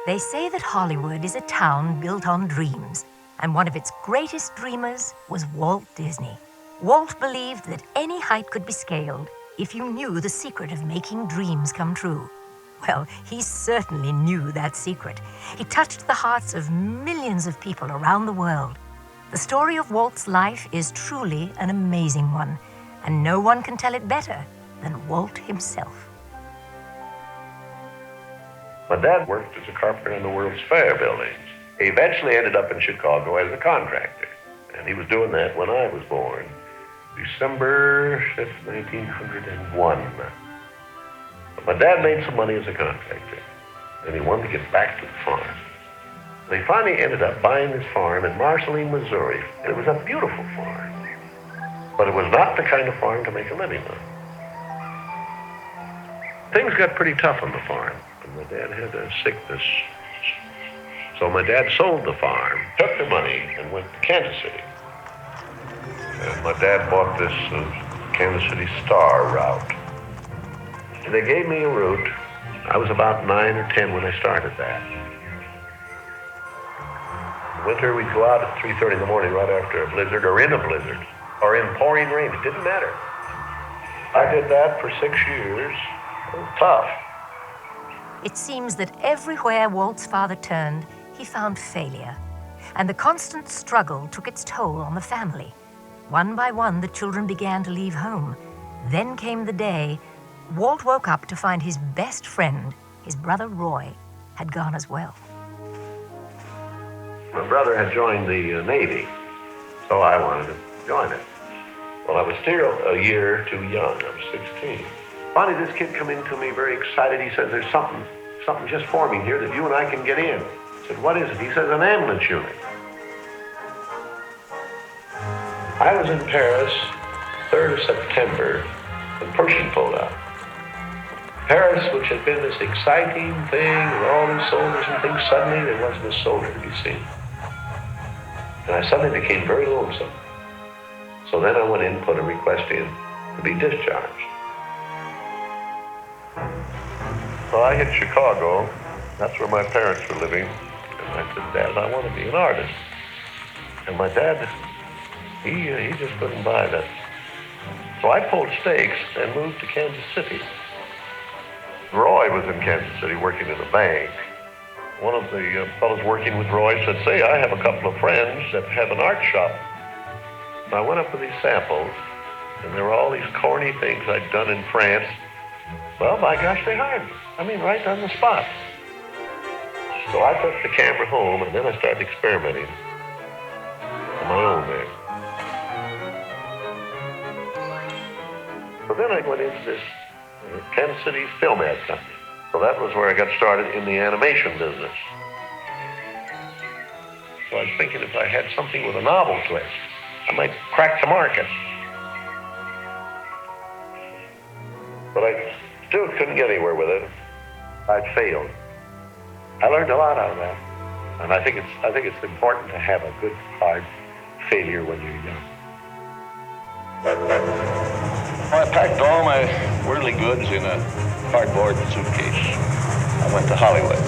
They say that Hollywood is a town built on dreams, and one of its greatest dreamers was Walt Disney. Walt believed that any height could be scaled if you knew the secret of making dreams come true. Well, he certainly knew that secret. He touched the hearts of millions of people around the world. The story of Walt's life is truly an amazing one, and no one can tell it better than Walt himself. My dad worked as a carpenter in the World's Fair buildings. He eventually ended up in Chicago as a contractor, and he was doing that when I was born, December 5th, 1901. But my dad made some money as a contractor, and he wanted to get back to the farm. They finally ended up buying this farm in Marceline, Missouri, and it was a beautiful farm. But it was not the kind of farm to make a living on. Things got pretty tough on the farm, and my dad had a sickness. So my dad sold the farm, took the money, and went to Kansas City. And my dad bought this Kansas City Star route. And they gave me a route. I was about 9 or 10 when I started that. Winter, we'd go out at 3:30 in the morning right after a blizzard, or in a blizzard, or in pouring rain. It didn't matter. I did that for 6 years. It was tough. It seems that everywhere Walt's father turned, he found failure. And the constant struggle took its toll on the family. One by one, the children began to leave home. Then came the day Walt woke up to find his best friend, his brother Roy, had gone as well. My brother had joined the Navy, so I wanted to join it. Well, I was still a year too young. I was 16. Finally, this kid come in to me very excited. He says, there's something just forming here that you and I can get in. I said, what is it? He says, an ambulance unit. I was in Paris, 3rd of September, when Pershing pulled out. Paris, which had been this exciting thing with all these soldiers and things, suddenly there wasn't a soldier to be seen. And I suddenly became very lonesome. So then I went in and put a request in to be discharged. So I hit Chicago. That's where my parents were living. And I said, Dad, I want to be an artist. And my dad, he just couldn't buy that. So I pulled stakes and moved to Kansas City. Roy was in Kansas City working in a bank. One of the fellows working with Roy said, say, I have a couple of friends that have an art shop. And I went up with these samples, and there were all these corny things I'd done in France. Well, by gosh, they hired me. I mean, right on the spot. So I took the camera home, and then I started experimenting on my own there. So then I went into this Kansas City Film Ad Company. So that was where I got started in the animation business. So I was thinking if I had something with a novel twist, I might crack the market. But I still couldn't get anywhere with it. I'd failed. I learned a lot out of that. And I think it's important to have a good, hard failure when you're young. I packed all my worldly goods in a cardboard suitcase. I went to Hollywood,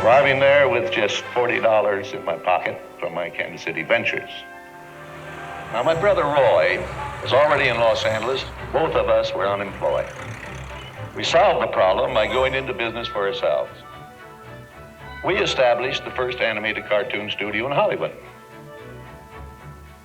arriving there with just $40 in my pocket from my Kansas City ventures. Now, my brother Roy was already in Los Angeles. Both of us were unemployed. We solved the problem by going into business for ourselves. We established the first animated cartoon studio in Hollywood.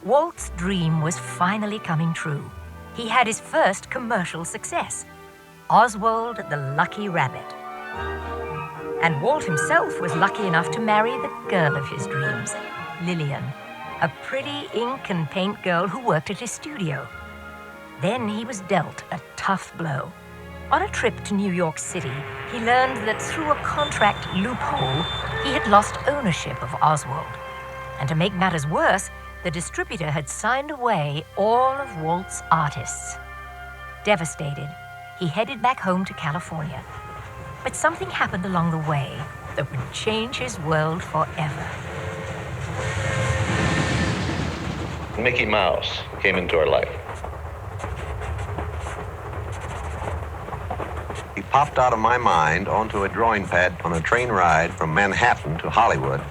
Walt's dream was finally coming true. He had his first commercial success, Oswald the Lucky Rabbit. And Walt himself was lucky enough to marry the girl of his dreams, Lillian, a pretty ink and paint girl who worked at his studio. Then he was dealt a tough blow. On a trip to New York City, he learned that through a contract loophole, he had lost ownership of Oswald. And to make matters worse, the distributor had signed away all of Walt's artists. Devastated, he headed back home to California. But something happened along the way that would change his world forever. Mickey Mouse came into our life. he popped out of my mind onto a drawing pad on a train ride from Manhattan to Hollywood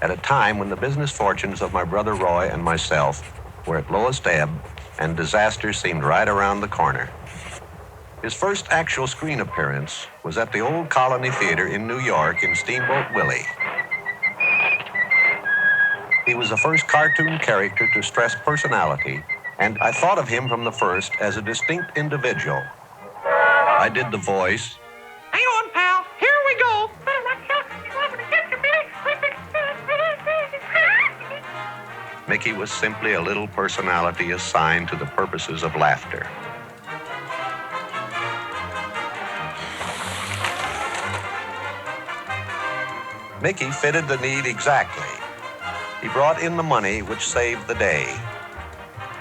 at a time when the business fortunes of my brother Roy and myself were at lowest ebb and disaster seemed right around the corner. His first actual screen appearance was at the Old Colony Theater in New York in Steamboat Willie. He was the first cartoon character to stress personality, and I thought of him from the first as a distinct individual. I did the voice. Hang on, pal. Here we go. Mickey was simply a little personality assigned to the purposes of laughter. Mickey fitted the need exactly. He brought in the money which saved the day.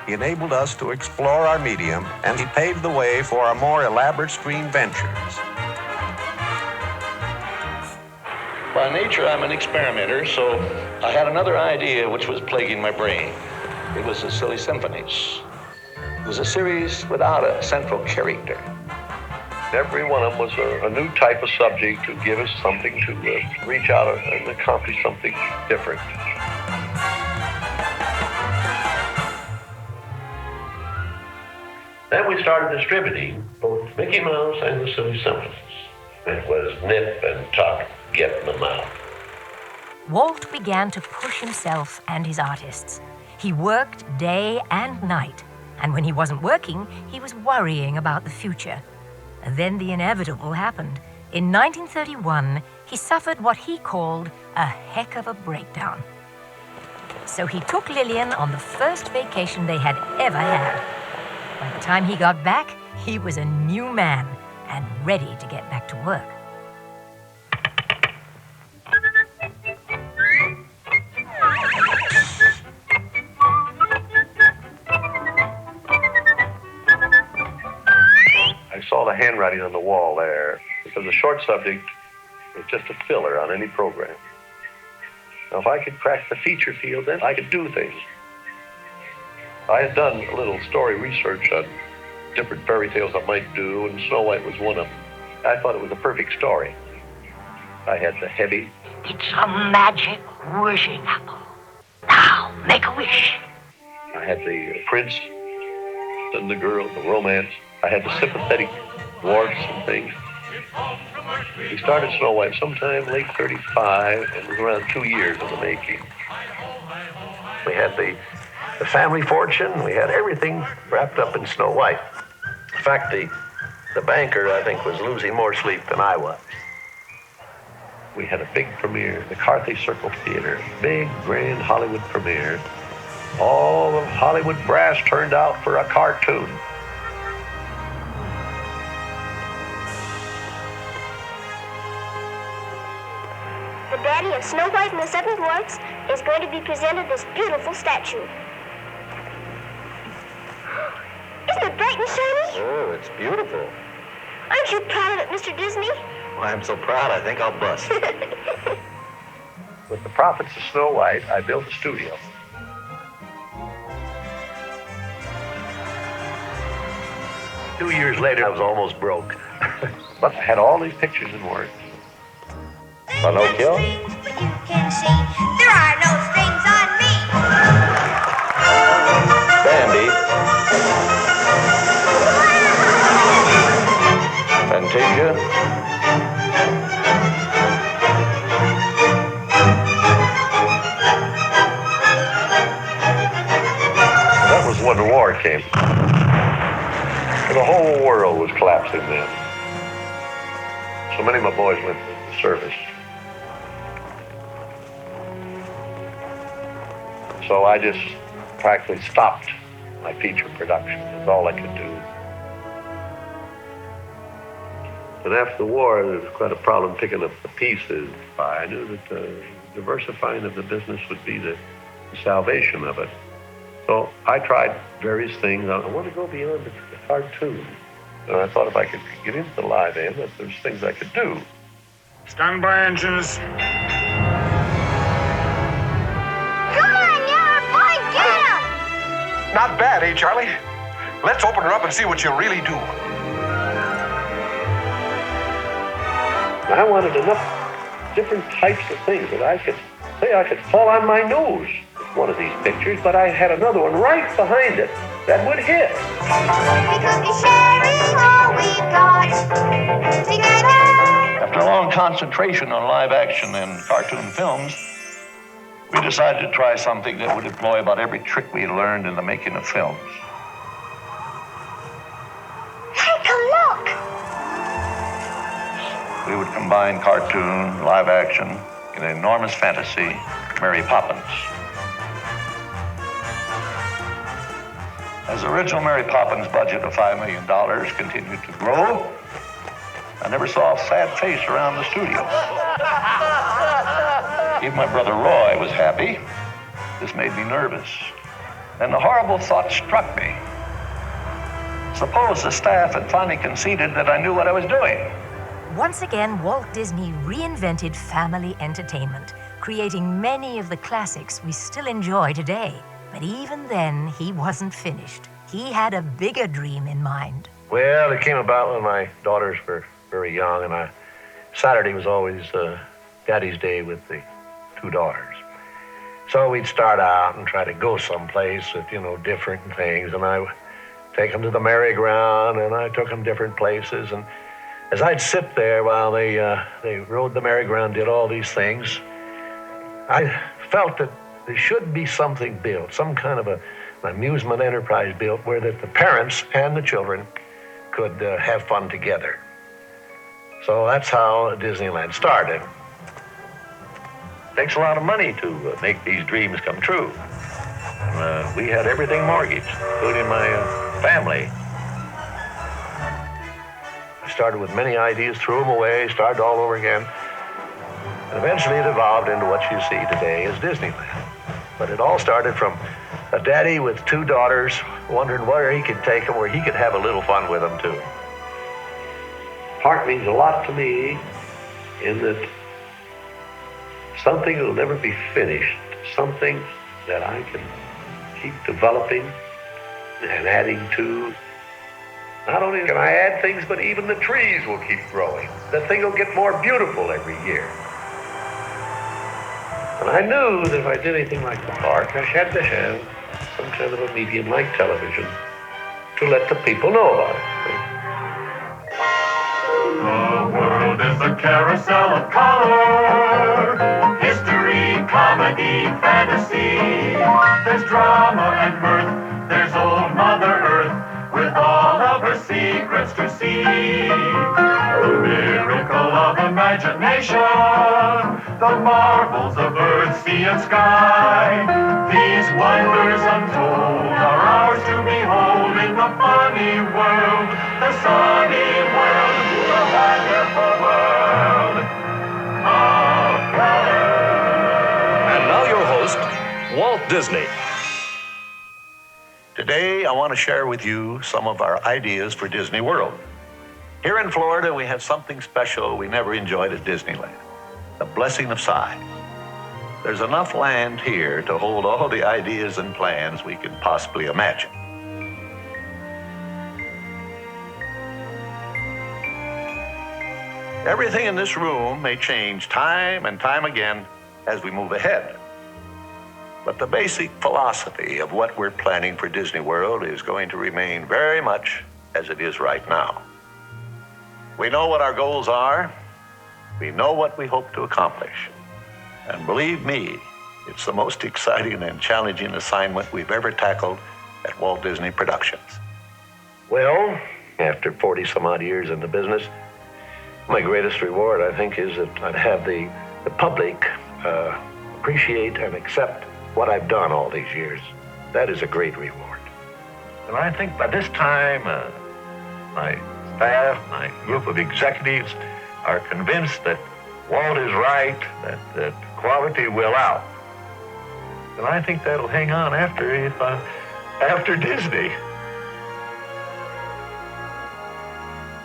He enabled us to explore our medium, and he paved the way for our more elaborate screen ventures. By nature, I'm an experimenter, so I had another idea which was plaguing my brain. It was the Silly Symphonies. It was a series without a central character. Every one of them was a new type of subject to give us something to reach out and accomplish something different. Then we started distributing both Mickey Mouse and the Silly Symphonies. It was nip and tuck, getting them out. Walt began to push himself and his artists. He worked day and night, and when he wasn't working, he was worrying about the future. And then the inevitable happened. In 1931, he suffered what he called a heck of a breakdown. So he took Lillian on the first vacation they had ever had. By the time he got back, he was a new man and ready to get back to work. I saw the handwriting on the wall there, because the short subject was just a filler on any program. Now, if I could crack the feature field, then I could do things. I had done a little story research on different fairy tales I might do, and Snow White was one of them. I thought it was a perfect story. I had the heavy. It's a magic wishing apple. Now, make a wish. I had the prince and the girl, the romance. I had the sympathetic dwarfs and things. We started Snow White sometime late 35, and it was around 2 years in the making. We had the family fortune. We had everything wrapped up in Snow White. In fact, the banker, I think, was losing more sleep than I was. We had a big premiere, the Carthay Circle Theater, big, grand Hollywood premiere. All the Hollywood brass turned out for a cartoon. The daddy of Snow White and the Seven Dwarfs is going to be presented this beautiful statue. Isn't it bright and shiny? Oh, it's beautiful. Aren't you proud of it, Mr. Disney? Well, I'm so proud I think I'll bust. With the profits of Snow White, I built a studio. Two years later, I was almost broke. But I had all these pictures in work. Pinocchio? You can see there are no strings on me. Bambi. Fantasia. That was when the war came. The whole world was collapsing then. So many of my boys went to service. So I just practically stopped my feature production. That's all I could do. And after the war, there was quite a problem picking up the pieces. I knew that diversifying of the business would be the salvation of it. So I tried various things. I want to go beyond the cartoon. And I thought if I could get into the live end, that there's things I could do. Stand by, engines. Come on, Yellow Boy, get him! Not bad, eh, Charlie? Let's open her up and see what you really do. And I wanted enough different types of things that I could fall on my nose with one of these pictures, but I had another one right behind it that would hit. Because we're sharing all we got together. After a long concentration on live action and cartoon films, we decided to try something that would employ about every trick we had learned in the making of films. Take a look. We would combine cartoon, live action, in an enormous fantasy, Mary Poppins. As the original Mary Poppins budget of $5 million continued to grow, I never saw a sad face around the studio. Even my brother Roy was happy. This made me nervous. And the horrible thought struck me. Suppose the staff had finally conceded that I knew what I was doing. Once again, Walt Disney reinvented family entertainment, creating many of the classics we still enjoy today. But even then, he wasn't finished. He had a bigger dream in mind. Well, it came about when my daughters were very young, and Saturday was always Daddy's Day with the two daughters. So we'd start out and try to go someplace with, different things, and I would take them to the merry-go-round, and I took them different places, and as I'd sit there while they rode the merry-go-round, did all these things, I felt that there should be something built, some kind of an amusement enterprise built where that the parents and the children could have fun together. So that's how Disneyland started. It takes a lot of money to make these dreams come true. And, we had everything mortgaged, including my family. I started with many ideas, threw them away, started all over again. And eventually it evolved into what you see today as Disneyland. But it all started from a daddy with two daughters wondering where he could take them, where he could have a little fun with them too. Park means a lot to me in that something will never be finished, something that I can keep developing and adding to. Not only can I add things, but even the trees will keep growing. The thing will get more beautiful every year. And I knew that if I did anything like the park, I had to have some kind of a medium like television to let the people know about it. The world is a carousel of color, history, comedy, fantasy. There's drama and mirth, there's old Mother Earth with all of her secrets to see. The miracle of imagination, the marvels of earth, sea, and sky. These wonders untold are ours to behold in the funny world, the sunny world, the wonderful world of color. And now your host, Walt Disney. Today, I want to share with you some of our ideas for Disney World. Here in Florida, we have something special we never enjoyed at Disneyland, the blessing of size. There's enough land here to hold all the ideas and plans we could possibly imagine. Everything in this room may change time and time again as we move ahead. But the basic philosophy of what we're planning for Disney World is going to remain very much as it is right now. We know what our goals are. We know what we hope to accomplish. And believe me, it's the most exciting and challenging assignment we've ever tackled at Walt Disney Productions. Well, after 40 some odd years in the business, my greatest reward, I think, is that I'd have the public appreciate and accept what I've done all these years. That is a great reward. And I think by this time, my staff, my group of executives are convinced that Walt is right, that quality will out. And I think that'll hang on after Disney.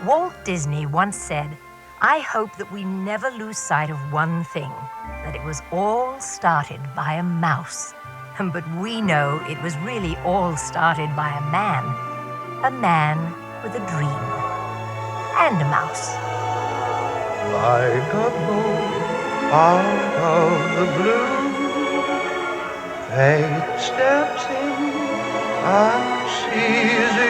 Walt Disney once said, "I hope that we never lose sight of one thing, that it was all started by a mouse." But we know it was really all started by a man with a dream, and a mouse. like a bolt out of the blue. Fate steps in and sees